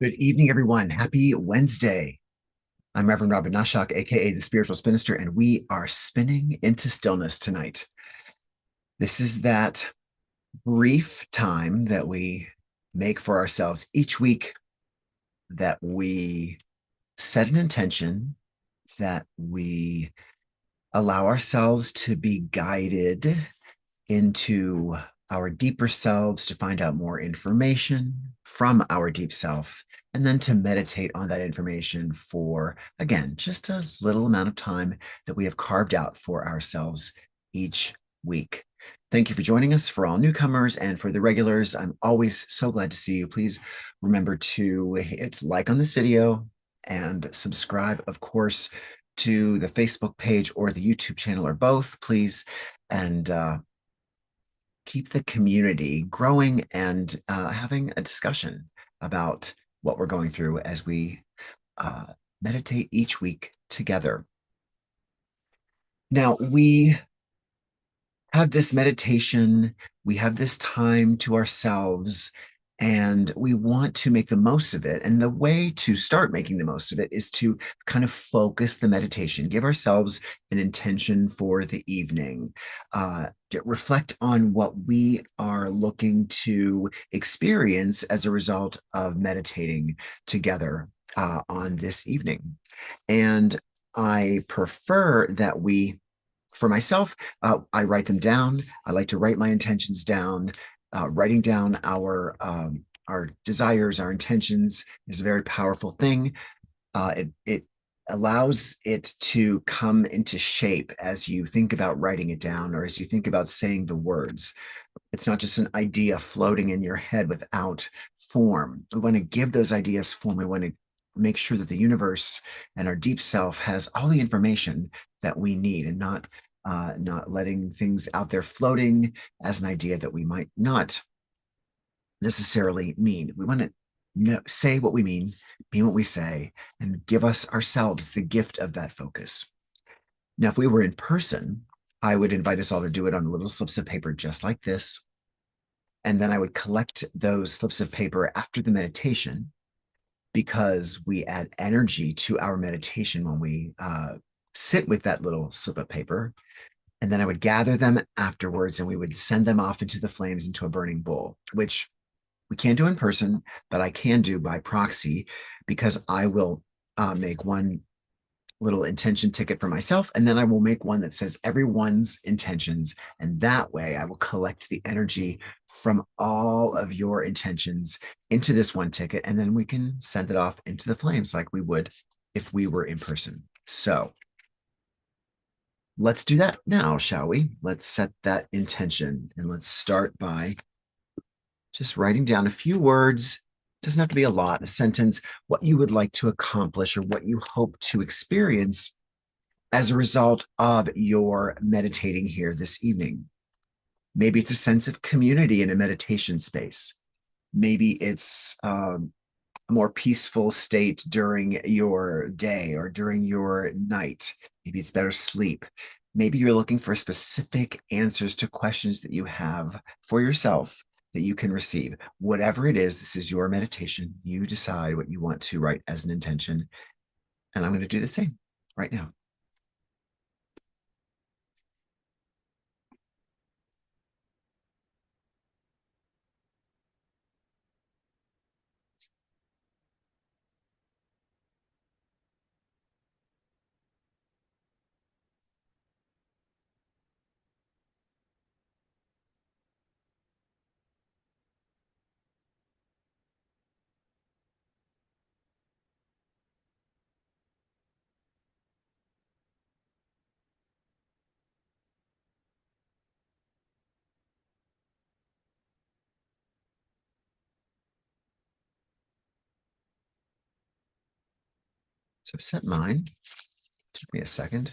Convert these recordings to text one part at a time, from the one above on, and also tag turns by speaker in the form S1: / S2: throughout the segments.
S1: Good evening, everyone. Happy Wednesday. I'm Reverend Robert Nashok, aka the Spiritual Spinster, and we are spinning into stillness tonight. This is that brief time that we make for ourselves each week, that we set an intention, that we allow ourselves to be guided into our deeper selves to find out more information from our deep self, and then to meditate on that information for, again, just a little amount of time that we have carved out for ourselves each week. Thank you for joining us. For all newcomers and for the regulars, I'm always so glad to see you. Please remember to hit like on this video and subscribe, of course, to the Facebook page or the YouTube channel, or both, please. And keep the community growing and having a discussion about what we're going through as we meditate each week together. Now, we have this meditation, we have this time to ourselves, and we want to make the most of it. And the way to start making the most of it is to kind of focus the meditation, give ourselves an intention for the evening, reflect on what we are looking to experience as a result of meditating together on this evening. And I prefer that for myself, I write them down. I like to write my intentions down. Writing down our desires, our intentions is a very powerful thing. It allows it to come into shape as you think about writing it down, or as you think about saying the words. It's not just an idea floating in your head without form. We want to give those ideas form. We want to make sure that the universe and our deep self has all the information that we need, and not letting things out there floating as an idea that we might not necessarily mean. We want to say what we mean what we say, and give ourselves the gift of that focus. Now, if we were in person, I would invite us all to do it on little slips of paper just like this. And then I would collect those slips of paper after the meditation, because we add energy to our meditation when we sit with that little slip of paper. And then I would gather them afterwards, and we would send them off into the flames, into a burning bowl, which we can't do in person, but I can do by proxy, because I will make one little intention ticket for myself, and then I will make one that says everyone's intentions. And that way I will collect the energy from all of your intentions into this one ticket, and then we can send it off into the flames like we would if we were in person. So let's do that now, shall we? Let's set that intention, and let's start by just writing down a few words. Doesn't have to be a lot, a sentence, what you would like to accomplish or what you hope to experience as a result of your meditating here this evening. Maybe it's a sense of community in a meditation space. Maybe it's a more peaceful state during your day or during your night. Maybe it's better sleep. Maybe you're looking for specific answers to questions that you have for yourself that you can receive. Whatever it is, this is your meditation. You decide what you want to write as an intention. And I'm going to do the same right now. So I've set mine. Took me a second.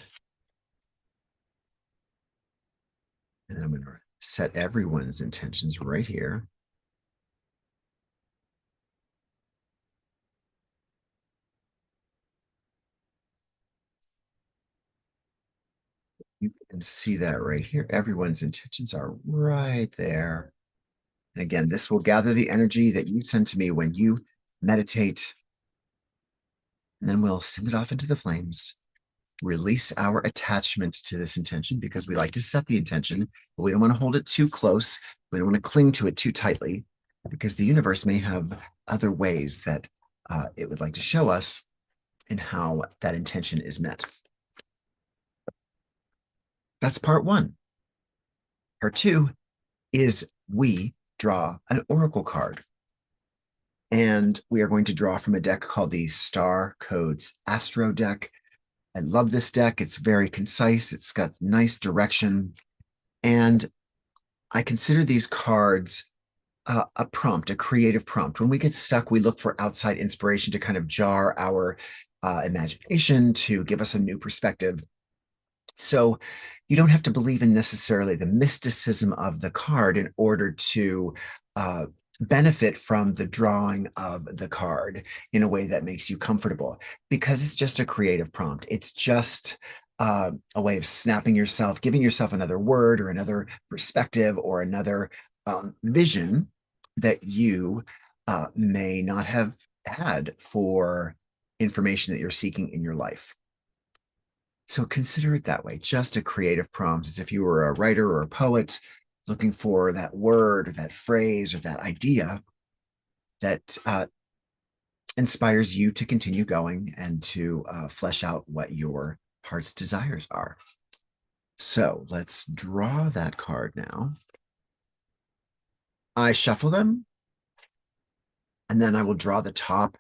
S1: And then I'm going to set everyone's intentions right here. You can see that right here. Everyone's intentions are right there. And again, this will gather the energy that you send to me when you meditate, and then we'll send it off into the flames. Release our attachment to this intention because we like to set the intention, but we don't want to hold it too close. We don't want to cling to it too tightly because the universe may have other ways that it would like to show us in how that intention is met. That's part one. Part two is we draw an oracle card. And we are going to draw from a deck called the Star Codes Astro deck. I love this deck. It's very concise. It's got nice direction. And I consider these cards a prompt, a creative prompt. When we get stuck, we look for outside inspiration to kind of jar our imagination, to give us a new perspective. So you don't have to believe in necessarily the mysticism of the card in order to benefit from the drawing of the card in a way that makes you comfortable, because it's just a creative prompt. It's just a way of snapping yourself, giving yourself another word or another perspective or another vision that you may not have had for information that you're seeking in your life. So consider it that way, just a creative prompt, as if you were a writer or a poet looking for that word or that phrase or that idea that inspires you to continue going and to flesh out what your heart's desires are. So let's draw that card now. I shuffle them, and then I will draw the top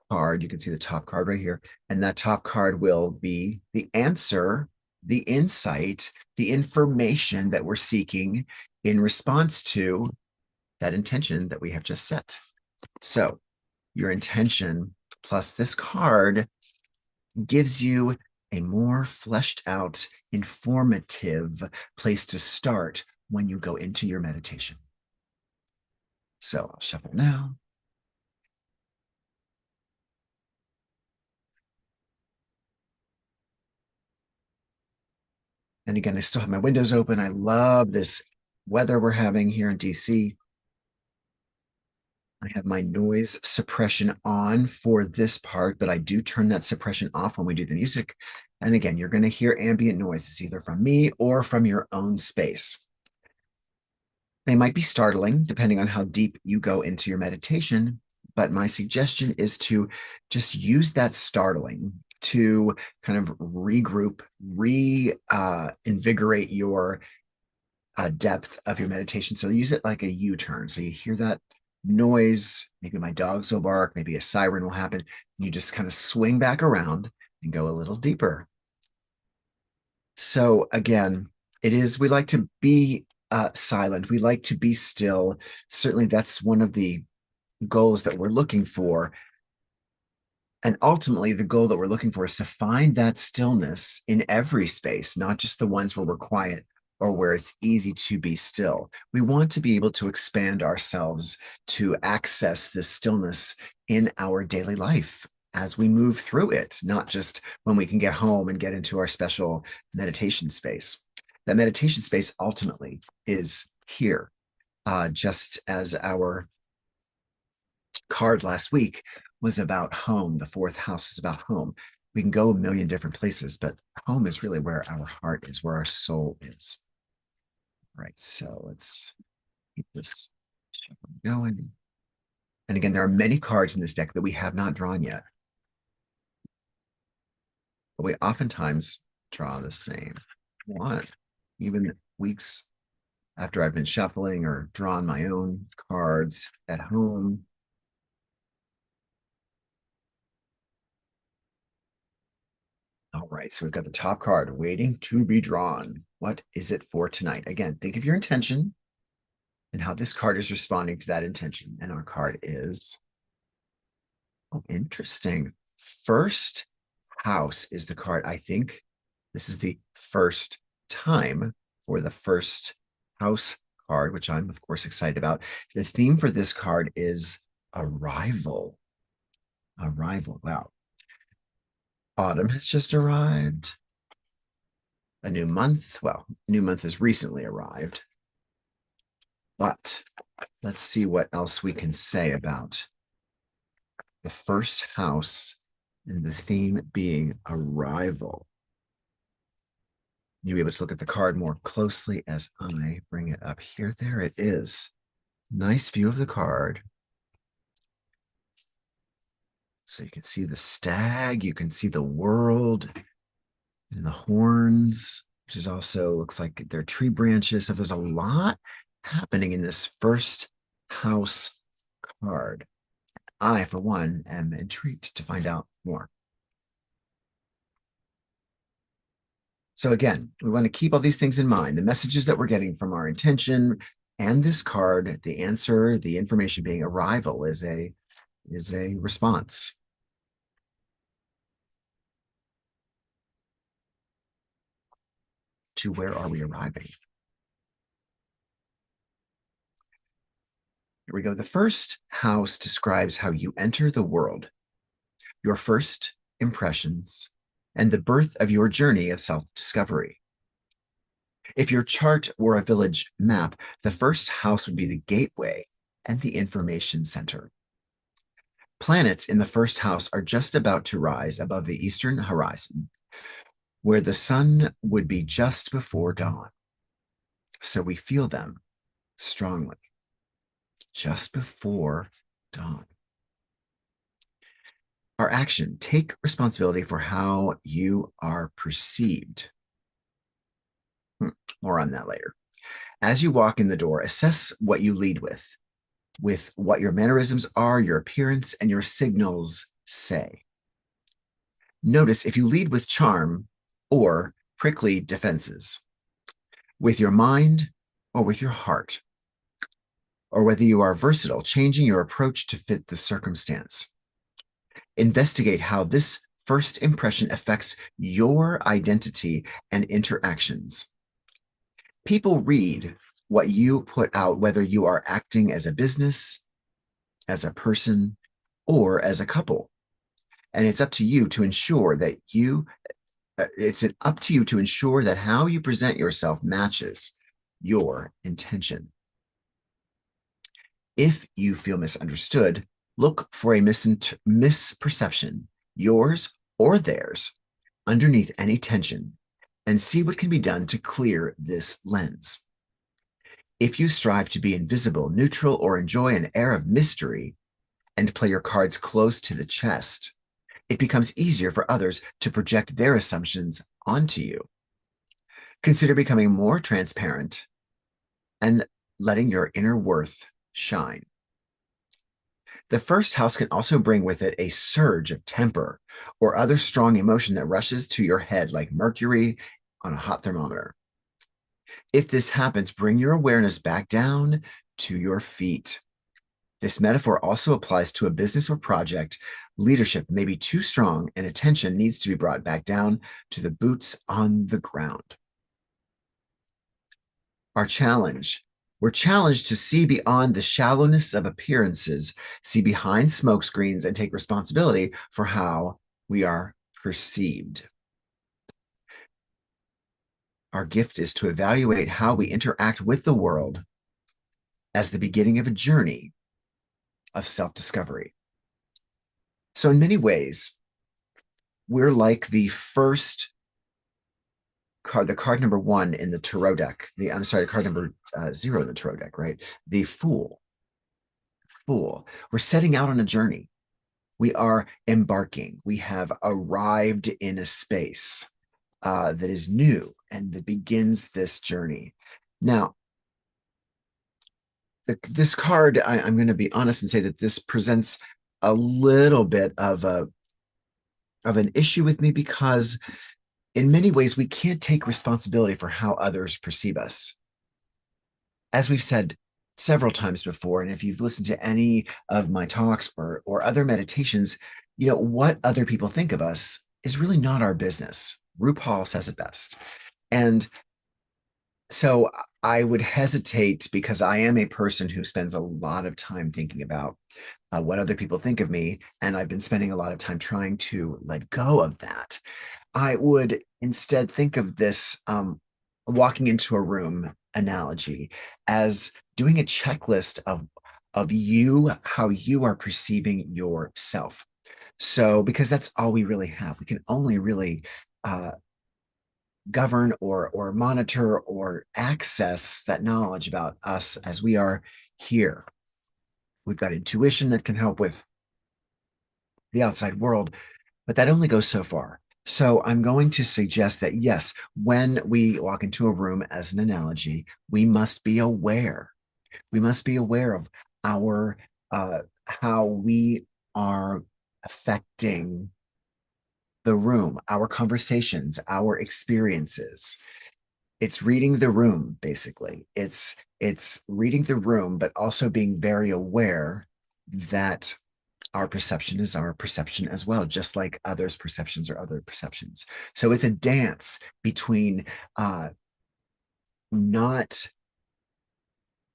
S1: card. You can see the top card right here. And that top card will be the answer, the insight, the information that we're seeking in response to that intention that we have just set. So your intention plus this card gives you a more fleshed out, informative place to start when you go into your meditation. So I'll shuffle now. And again, I still have my windows open. I love this weather we're having here in DC. I have my noise suppression on for this part, but I do turn that suppression off when we do the music. And again, you're going to hear ambient noises either from me or from your own space. They might be startling depending on how deep you go into your meditation, but my suggestion is to just use that startling to kind of regroup, reinvigorate your depth of your meditation. So use it like a U-turn. So you hear that noise, maybe my dogs will bark, maybe a siren will happen. And you just kind of swing back around and go a little deeper. So again, we like to be silent. We like to be still. Certainly that's one of the goals that we're looking for. And ultimately, the goal that we're looking for is to find that stillness in every space, not just the ones where we're quiet or where it's easy to be still. We want to be able to expand ourselves to access this stillness in our daily life as we move through it, not just when we can get home and get into our special meditation space. That meditation space ultimately is here, just as our card last week was about home. The fourth house is about home. We can go a million different places, but home is really where our heart is, where our soul is. All right, so let's keep this going. And again, there are many cards in this deck that we have not drawn yet, but we oftentimes draw the same one, even weeks after I've been shuffling or drawn my own cards at home. All right, so we've got the top card waiting to be drawn. What is it for tonight? Again, think of your intention and how this card is responding to that intention. And our card is, oh, interesting. First house is the card. I think this is the first time for the first house card, which I'm, of course, excited about. The theme for this card is arrival. Arrival. Wow. Autumn has just arrived. A new month. Well, new month has recently arrived. But let's see what else we can say about the first house, and the theme being arrival. You'll be able to look at the card more closely as I bring it up here. There it is. Nice view of the card. So you can see the stag, you can see the world and the horns, which is also looks like they're tree branches. So there's a lot happening in this first house card. I, for one, am intrigued to find out more. So again, we want to keep all these things in mind. The messages that we're getting from our intention and this card, the answer, the information being arrival is a response. To where are we arriving? Here we go. The first house describes how you enter the world, your first impressions, and the birth of your journey of self-discovery. If your chart were a village map, the first house would be the gateway and the information center. Planets in the first house are just about to rise above the eastern horizon, where the sun would be just before dawn. So we feel them strongly, just before dawn. Our action, take responsibility for how you are perceived. More on that later. As you walk in the door, assess what you lead with what your mannerisms are, your appearance, and your signals say. Notice if you lead with charm or prickly defenses, with your mind or with your heart, or whether you are versatile, changing your approach to fit the circumstance. Investigate how this first impression affects your identity and interactions. People read what you put out, whether you are acting as a business, as a person, or as a couple. And it's up to you to ensure that how you present yourself matches your intention. If you feel misunderstood, look for a misperception, yours or theirs, underneath any tension, and see what can be done to clear this lens. If you strive to be invisible, neutral, or enjoy an air of mystery and play your cards close to the chest, it becomes easier for others to project their assumptions onto you. Consider becoming more transparent and letting your inner worth shine. The first house can also bring with it a surge of temper or other strong emotion that rushes to your head like mercury on a hot thermometer. If this happens, bring your awareness back down to your feet. This metaphor also applies to a business or project. Leadership may be too strong and attention needs to be brought back down to the boots on the ground. Our challenge. We're challenged to see beyond the shallowness of appearances, see behind smoke screens, and take responsibility for how we are perceived. Our gift is to evaluate how we interact with the world as the beginning of a journey of self-discovery. So in many ways, we're like the first card, the card number 1 in the tarot deck. The card number 0 in the tarot deck, right? The Fool. Fool. We're setting out on a journey. We are embarking. We have arrived in a space that is new and that begins this journey. Now, this card, I'm going to be honest and say that this presents a little bit of an issue with me because in many ways we can't take responsibility for how others perceive us. As we've said several times before, and if you've listened to any of my talks or other meditations, you know, what other people think of us is really not our business. RuPaul says it best. And so I would hesitate because I am a person who spends a lot of time thinking about what other people think of me. And I've been spending a lot of time trying to let go of that. I would instead think of this walking into a room analogy as doing a checklist of of you, how you are perceiving yourself. So, because that's all we really have, we can only really govern or monitor or access that knowledge about us as we are here. We've got intuition that can help with the outside world, but that only goes so far. So I'm going to suggest that yes, when we walk into a room, as an analogy, we must be aware. We must be aware of our how we are affecting the room, our conversations, our experiences. It's reading the room, basically. It's reading the room, but also being very aware that our perception is our perception as well, just like others' perceptions are other perceptions. So it's a dance between not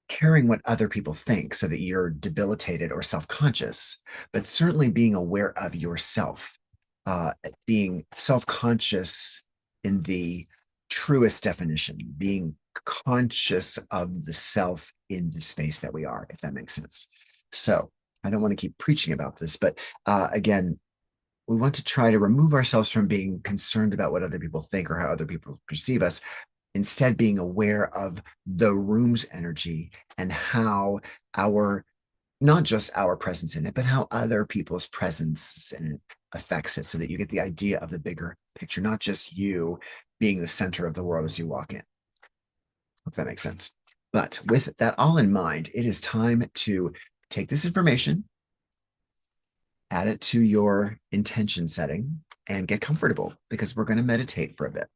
S1: caring what other people think so that you're debilitated or self-conscious, but certainly being aware of yourself, being self-conscious in the truest definition, being conscious of the self in the space that we are, if that makes sense. So I don't want to keep preaching about this, but again, we want to try to remove ourselves from being concerned about what other people think or how other people perceive us, instead being aware of the room's energy and how our, not just our presence in it, but how other people's presence in it affects it, so that you get the idea of the bigger picture, not just you being the center of the world as you walk in. Hope that makes sense. But with that all in mind, it is time to take this information, add it to your intention setting, and get comfortable, because we're going to meditate for a bit.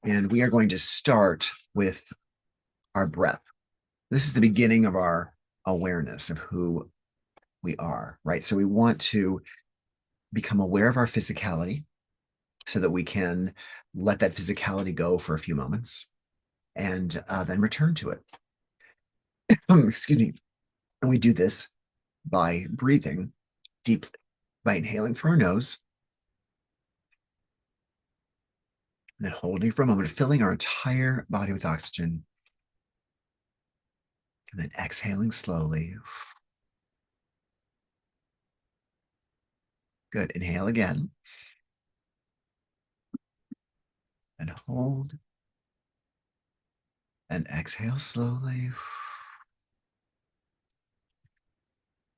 S1: And we are going to start with our breath. This is the beginning of our awareness of who we are, right? So we want to become aware of our physicality so that we can let that physicality go for a few moments and then return to it. Excuse me. And we do this by breathing deeply, by inhaling through our nose, and then holding for a moment, filling our entire body with oxygen, and then exhaling slowly. Good. Inhale again, and hold, and exhale slowly.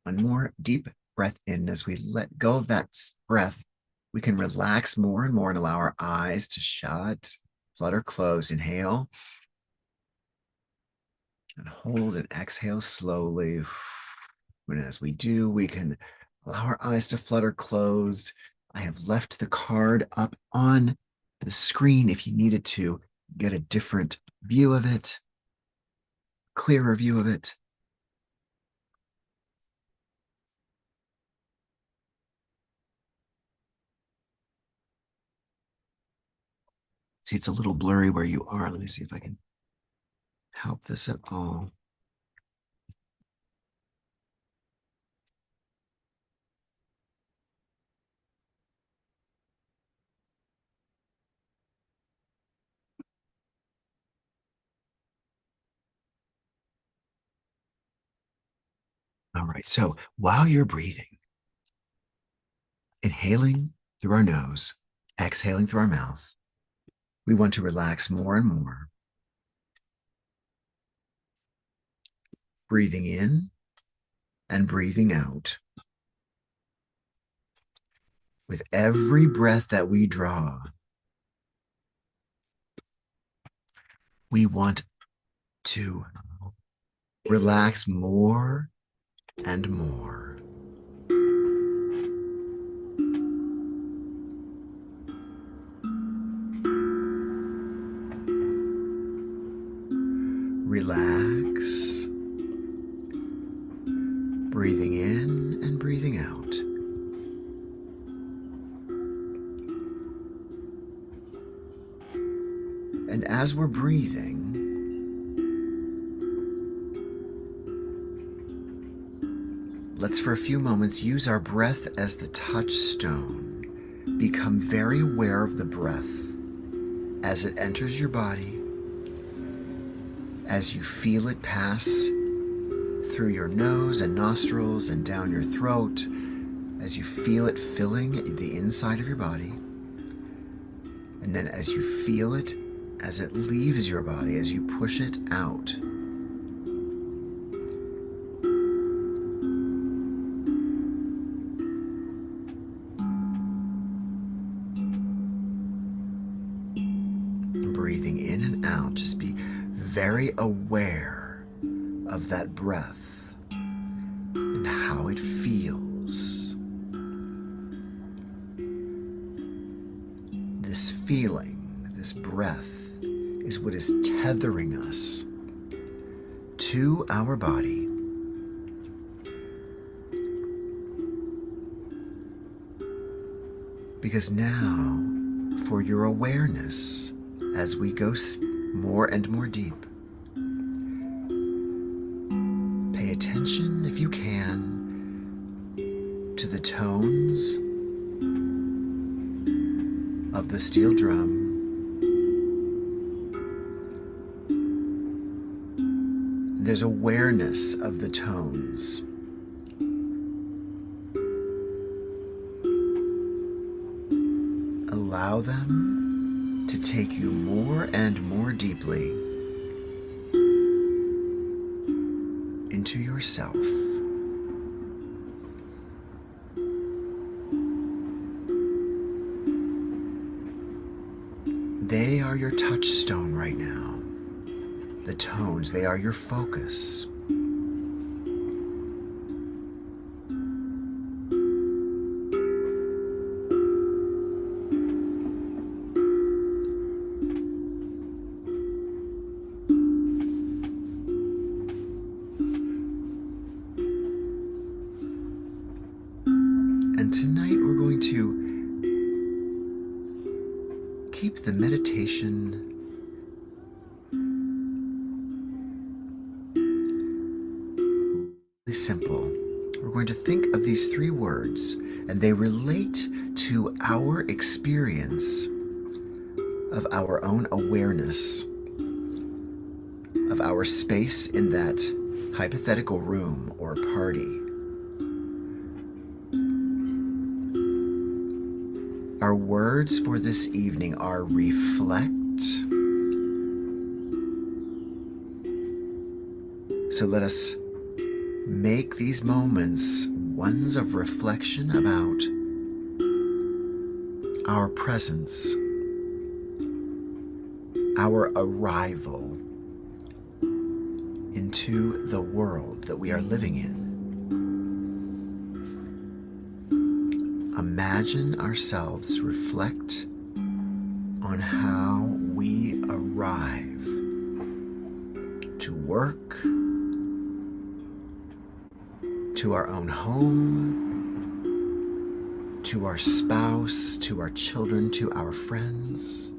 S1: One more deep breath in. As we let go of that breath, we can relax more and more and allow our eyes to shut, flutter closed. Inhale, and hold, and exhale slowly. And as we do, we can allow our eyes to flutter closed. I have left the card up on the screen if you needed to get a different view of it, clearer view of it. See, it's a little blurry where you are. Let me see if I can help this at all. All right, so while you're breathing, inhaling through our nose, exhaling through our mouth, we want to relax more and more. Breathing in and breathing out. With every breath that we draw, we want to relax more and more. Relax, breathing in and breathing out. And as we're breathing, let's for a few moments use our breath as the touchstone. Become very aware of the breath as it enters your body as you feel it pass through your nose and nostrils and down your throat, as you feel it filling the inside of your body. And then as you feel it, as it leaves your body, as you push it out, breathing in and out, just be very aware of that breath and how it feels. This feeling, this breath, is what is tethering us to our body. Because now, for your awareness, as we go more and more deep, pay attention, if you can, to the tones of the steel drum. There's awareness of the tones. Allow them to take you more and more deeply into yourself. They are your touchstone right now. The tones, they are your focus. And tonight we're going to keep the meditation simple. We're going to think of these three words, and they relate to our experience of our own awareness, of our space in that hypothetical room or party. Our words for this evening are reflect. So let us make these moments ones of reflection about our presence, our arrival into the world that we are living in. Imagine ourselves reflect on how we arrive to work, to our own home, to our spouse, to our children, to our friends.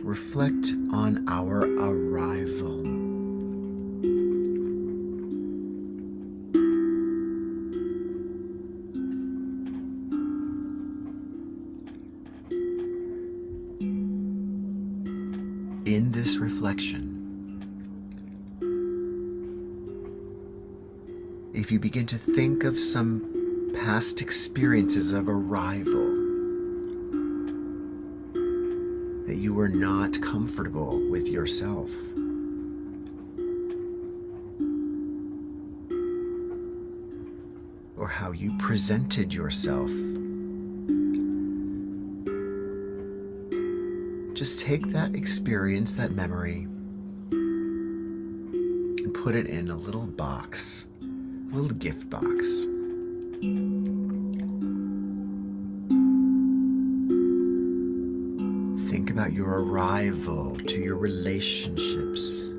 S1: Reflect on our arrival. In this reflection, if you begin to think of some past experiences of arrival that you were not comfortable with yourself, or how you presented yourself, just take that experience, that memory, and put it in a little box, a little gift box. Think about your arrival to your relationships.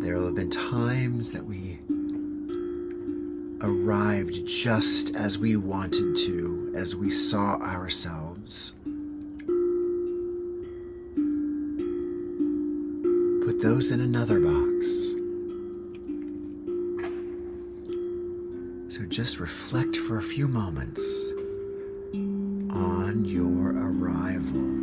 S1: There will have been times that we arrived just as we wanted to, as we saw ourselves. Put those in another box. So just reflect for a few moments on your arrival.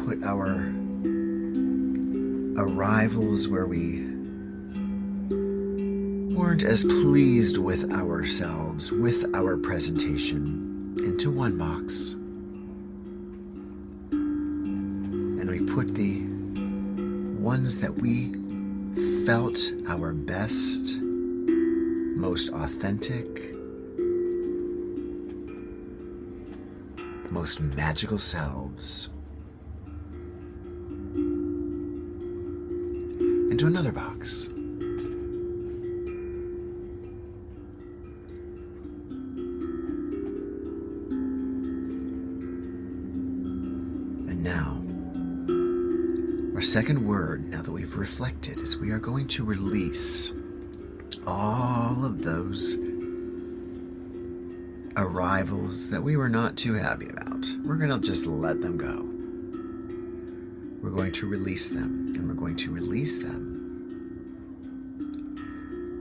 S1: Put our arrivals where we weren't as pleased with ourselves, with our presentation, into one box. And we put the ones that we felt our best, most authentic, most magical selves into another box. And now, our second word, now that we've reflected, is we are going to release all of those arrivals that we were not too happy about. We're going to just let them go. We're going to release them, and we're going to release them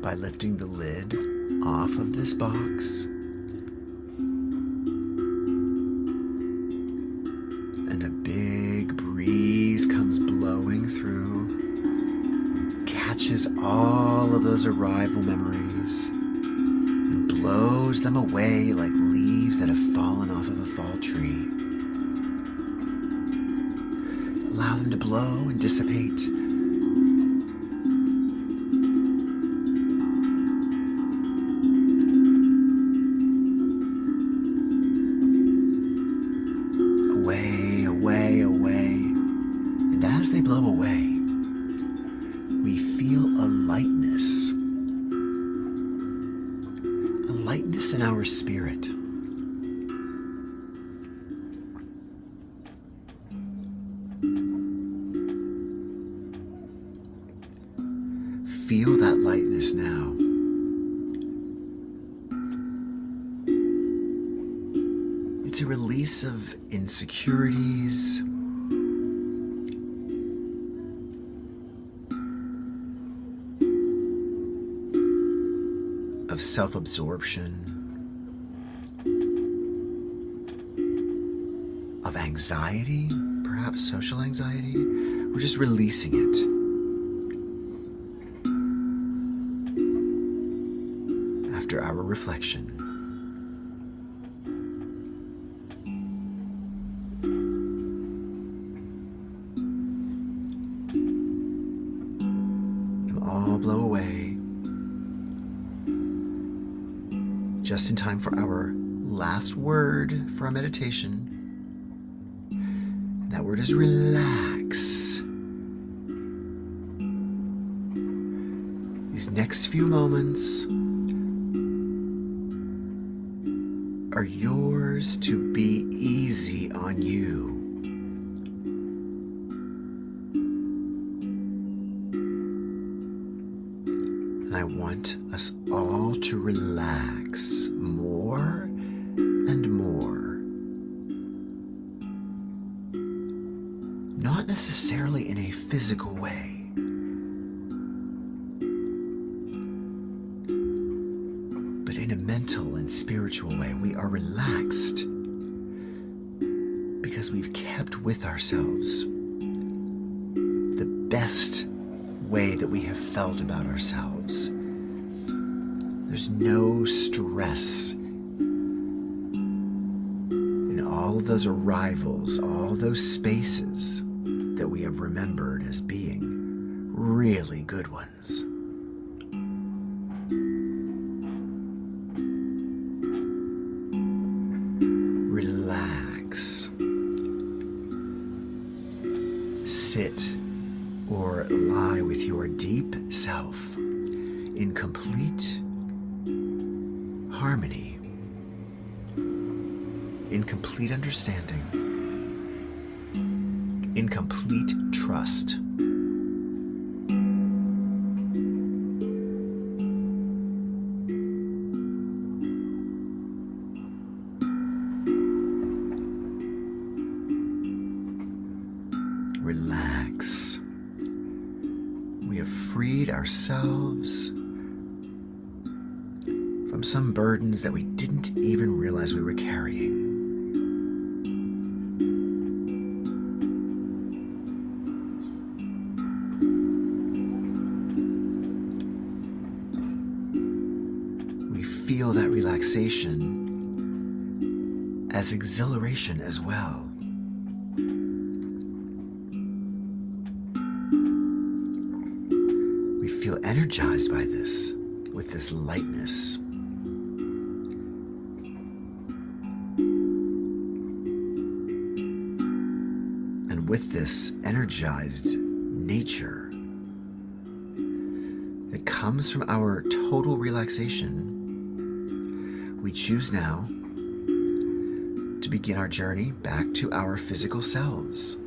S1: by lifting the lid off of this box and a big breeze comes blowing through, catches all of those arrival memories and blows them away like leaves that have fallen off of a fall tree. Allow them to blow and dissipate. Away, away, away. And as they blow away, we feel a lightness in our spirit. Feel that lightness now. It's a release of insecurities, of self-absorption, of anxiety, perhaps social anxiety. We're just releasing it. After our reflection. They'll all blow away. Just in time for our last word for our meditation. And that word is relax. These next few moments are yours to be easy on you. And I want us all to relax more and more. Not necessarily in a physical way. In a mental and spiritual way, we are relaxed because we've kept with ourselves the best way that we have felt about ourselves. There's no stress in all of those arrivals, all those spaces that we have remembered as being really good ones. sit or lie with your deep self in complete harmony, in complete understanding, in complete trust. Relax. We have freed ourselves from some burdens that we didn't even realize we were carrying. We feel that relaxation as exhilaration as well. We feel energized by this, with this lightness. And with this energized nature that comes from our total relaxation, we choose now to begin our journey back to our physical selves.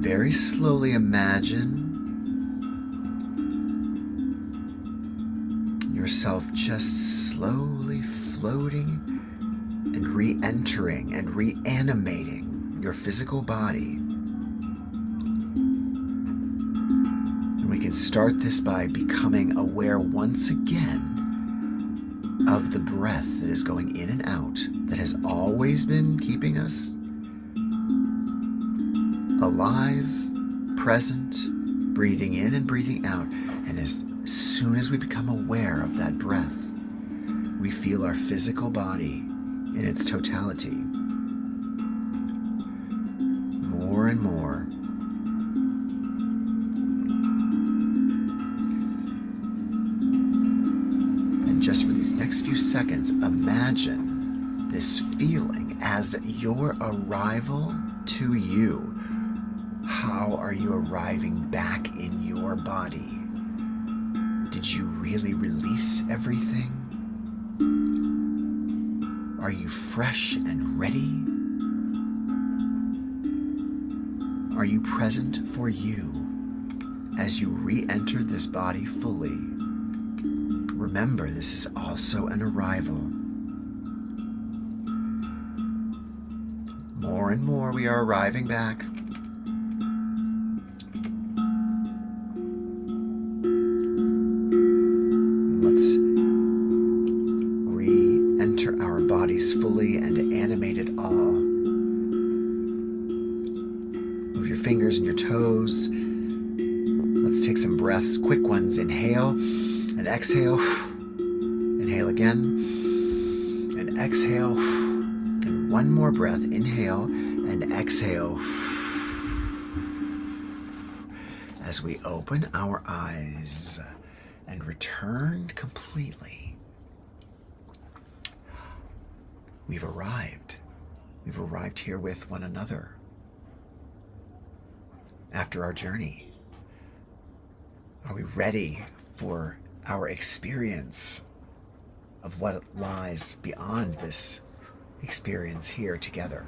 S1: Very slowly imagine yourself just slowly floating and re-entering and reanimating your physical body. And we can start this by becoming aware once again of the breath that is going in and out, that has always been keeping us alive, present, breathing in and breathing out. And as soon as we become aware of that breath, we feel our physical body in its totality. More and more. And just for these next few seconds, imagine this feeling as your arrival to you. How are you arriving back in your body? Did you really release everything? Are you fresh and ready? Are you present for you as you re-enter this body fully? Remember, this is also an arrival. More and more we are arriving back. Let's re-enter our bodies fully and animate it all. Move your fingers and your toes. Let's take some breaths, quick ones. Inhale and exhale. Inhale again and exhale. And one more breath. Inhale and exhale. As we open our eyes and return completely. We've arrived. We've arrived here with one another after our journey. Are we ready for our experience of what lies beyond this experience here together?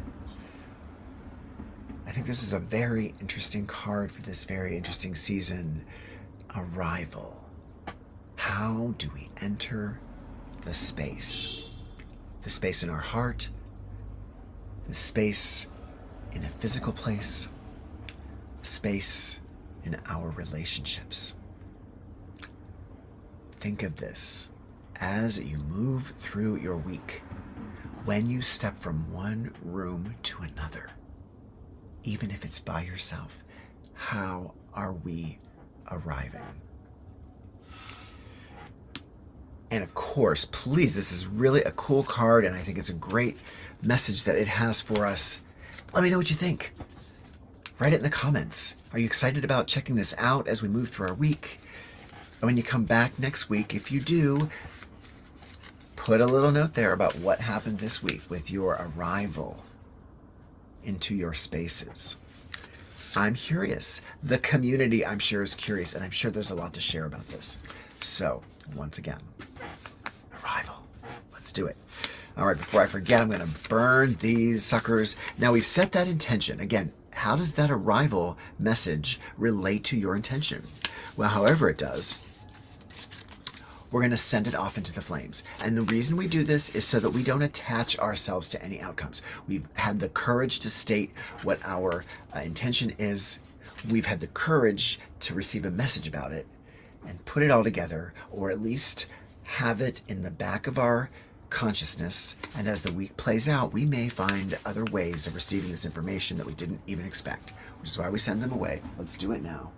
S1: I think this was a very interesting card for this very interesting season. Arrival. How do we enter the space? The space in our heart, the space in a physical place, the space in our relationships. Think of this as you move through your week, when you step from one room to another, even if it's by yourself. How are we arriving? And of course, please, this is really a cool card, and I think it's a great message that it has for us. Let me know what you think. Write it in the comments. Are you excited about checking this out as we move through our week? And when you come back next week, if you do, put a little note there about what happened this week with your arrival into your spaces. I'm curious. The community, I'm sure, is curious, and I'm sure there's a lot to share about this. So, once again, arrival. Let's do it. All right, before I forget, I'm going to burn these suckers. Now, we've set that intention. Again, how does that arrival message relate to your intention? Well, however it does, we're going to send it off into the flames. And the reason we do this is so that we don't attach ourselves to any outcomes. We've had the courage to state what our intention is. We've had the courage to receive a message about it and put it all together, or at least have it in the back of our consciousness. And as the week plays out, we may find other ways of receiving this information that we didn't even expect, which is why we send them away. Let's do it now.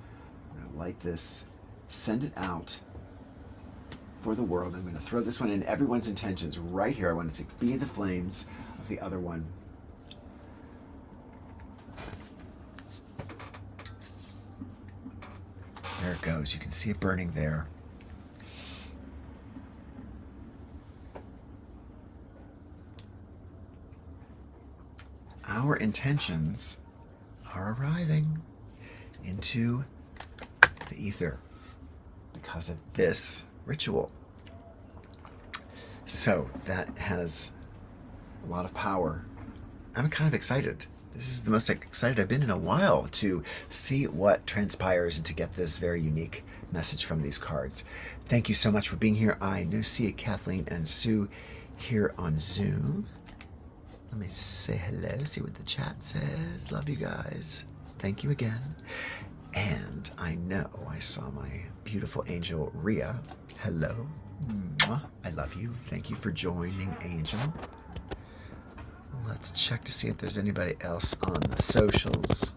S1: I'm going to light this, send it out for the world. I'm going to throw this one in everyone's intentions right here. I want it to be the flames of the other one. There it goes. You can see it burning there. Our intentions are arriving into the ether because of this ritual. So that has a lot of power. I'm kind of excited. This is the most excited I've been in a while to see what transpires and to get this very unique message from these cards. Thank you so much for being here. I know see Kathleen and Sue here on Zoom. Let me say hello, see what the chat says. Love you guys. Thank you again. And I know I saw my beautiful angel Rhea. Hello. Mwah. I love you. Thank you for joining, Angel. Let's check to see if there's anybody else on the socials.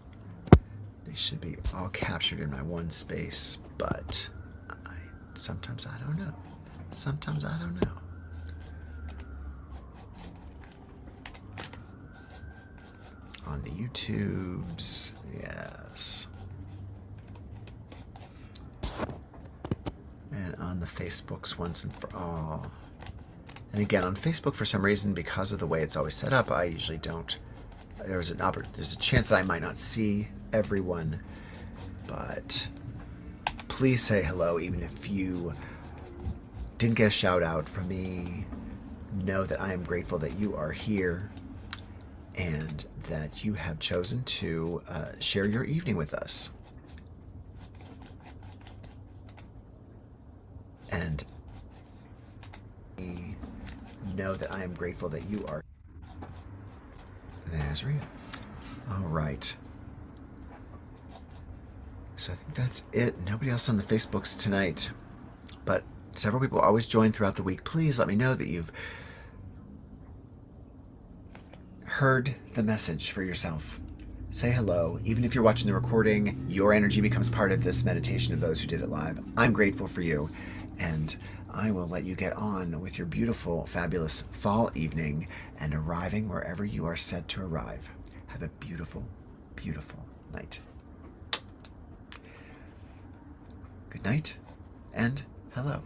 S1: They should be all captured in my one space, but sometimes I don't know. Sometimes I don't know. On the YouTubes, yes. And on the Facebooks once and for all. And again, on Facebook, for some reason, because of the way it's always set up, I usually don't. There's a chance that I might not see everyone, but please say hello, even if you didn't get a shout out from me. Know that I am grateful that you are here and that you have chosen to share your evening with us. And know that I am grateful that you are. There's Rhea. All right. So I think that's it. Nobody else on the Facebooks tonight, but several people always join throughout the week. Please let me know that you've heard the message for yourself. Say hello. Even if you're watching the recording, your energy becomes part of this meditation of those who did it live. I'm grateful for you, and I will let you get on with your beautiful, fabulous fall evening and arriving wherever you are set to arrive. Have a beautiful, beautiful night. Good night and hello.